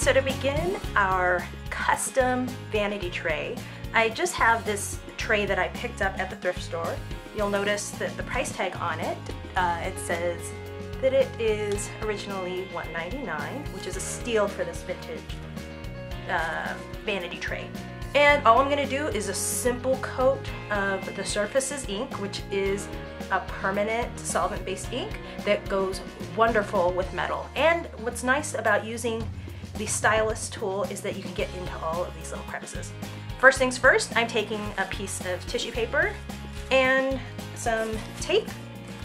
So to begin our custom vanity tray, I just have this tray that I picked up at the thrift store. You'll notice that the price tag on it, it says that it is originally $1.99, which is a steal for this vintage vanity tray. And all I'm going to do is a simple coat of the Surfacez ink, which is a permanent solvent-based ink that goes wonderful with metal. And what's nice about using the stylus tool is that you can get into all of these little crevices. First things first, I'm taking a piece of tissue paper and some tape,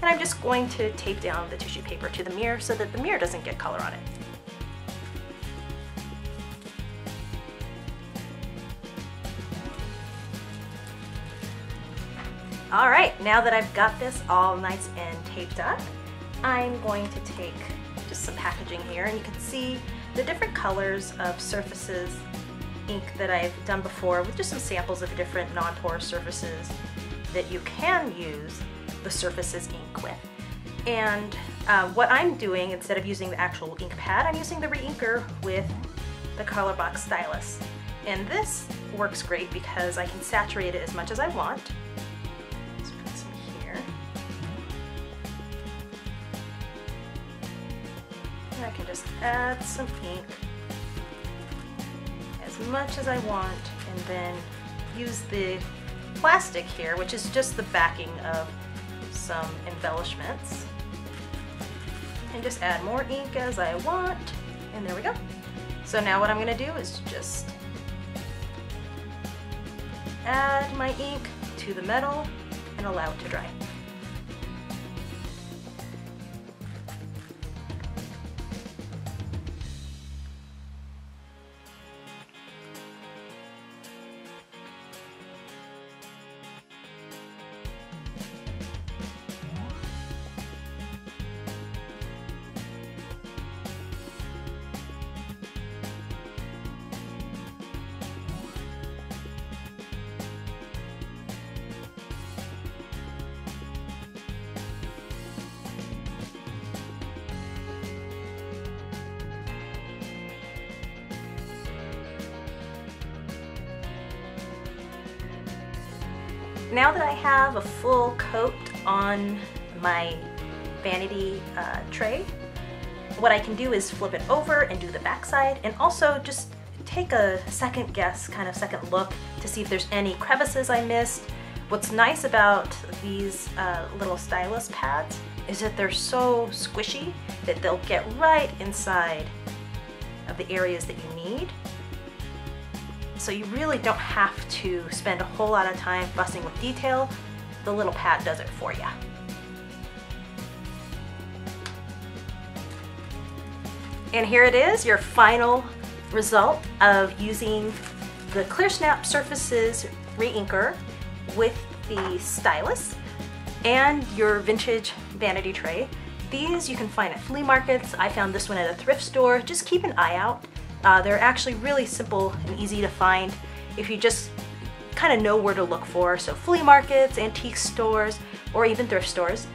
and I'm just going to tape down the tissue paper to the mirror so that the mirror doesn't get color on it. All right, now that I've got this all nice and taped up, I'm going to take just some packaging here, and you can see the different colors of Surfacez ink that I've done before with just some samples of different non-porous surfaces that you can use the Surfacez ink with. And what I'm doing, instead of using the actual ink pad, I'm using the re-inker with the color box stylus. And this works great because I can saturate it as much as I want. Let's put some here. And I can just add some ink as much as I want, and then use the plastic here, which is just the backing of some embellishments, and just add more ink as I want, and there we go. So now what I'm going to do is just add my ink to the metal and allow it to dry. Now that I have a full coat on my vanity tray, what I can do is flip it over and do the back side, and also just take a second guess, kind of second look to see if there's any crevices I missed. What's nice about these little stylus pads is that they're so squishy that they'll get right inside of the areas that you need. So you really don't have to spend a whole lot of time fussing with detail. The little pad does it for you. And here it is, your final result of using the Clearsnap Surfacez re-inker with the stylus and your vintage vanity tray. These you can find at flea markets. I found this one at a thrift store. Just keep an eye out. They're actually really simple and easy to find if you just kind of know where to look for. So flea markets, antique stores, or even thrift stores.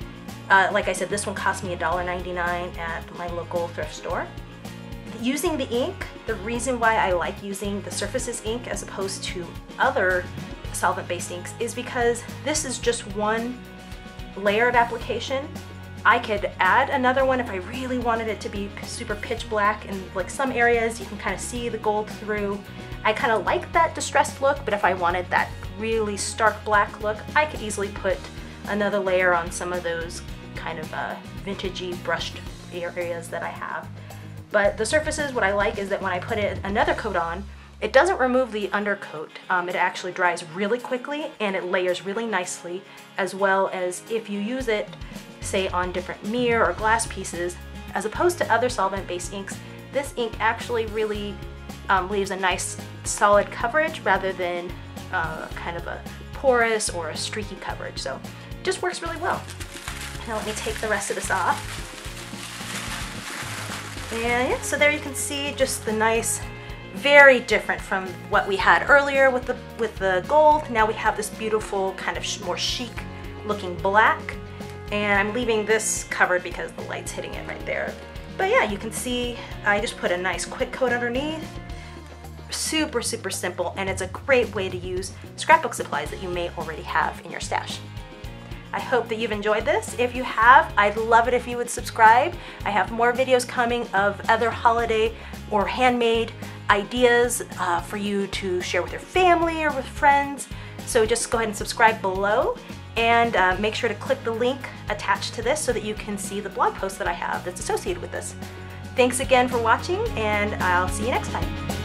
Like I said, this one cost me $1.99 at my local thrift store. Using the ink, the reason why I like using the Surfacez ink as opposed to other solvent-based inks is because this is just one layer of application. I could add another one if I really wanted it to be super pitch black, and like some areas you can kind of see the gold through. I kind of like that distressed look, but if I wanted that really stark black look, I could easily put another layer on some of those kind of vintagey brushed areas that I have. But the Surfacez, what I like is that when I put another coat on, it doesn't remove the undercoat. It actually dries really quickly and it layers really nicely, as well as if you use it say on different mirror or glass pieces, as opposed to other solvent-based inks, this ink actually really leaves a nice solid coverage rather than kind of a porous or a streaky coverage. So it just works really well. Now let me take the rest of this off. And yeah, so there you can see just the nice, very different from what we had earlier with the gold. Now we have this beautiful kind of more chic looking black. And I'm leaving this covered because the light's hitting it right there. But yeah, you can see I just put a nice quick coat underneath. Super, super simple, and it's a great way to use scrapbook supplies that you may already have in your stash. I hope that you've enjoyed this. If you have, I'd love it if you would subscribe. I have more videos coming of other holiday or handmade ideas for you to share with your family or with friends. So just go ahead and subscribe below, and make sure to click the link attached to this so that you can see the blog post that I have that's associated with this. Thanks again for watching, and I'll see you next time.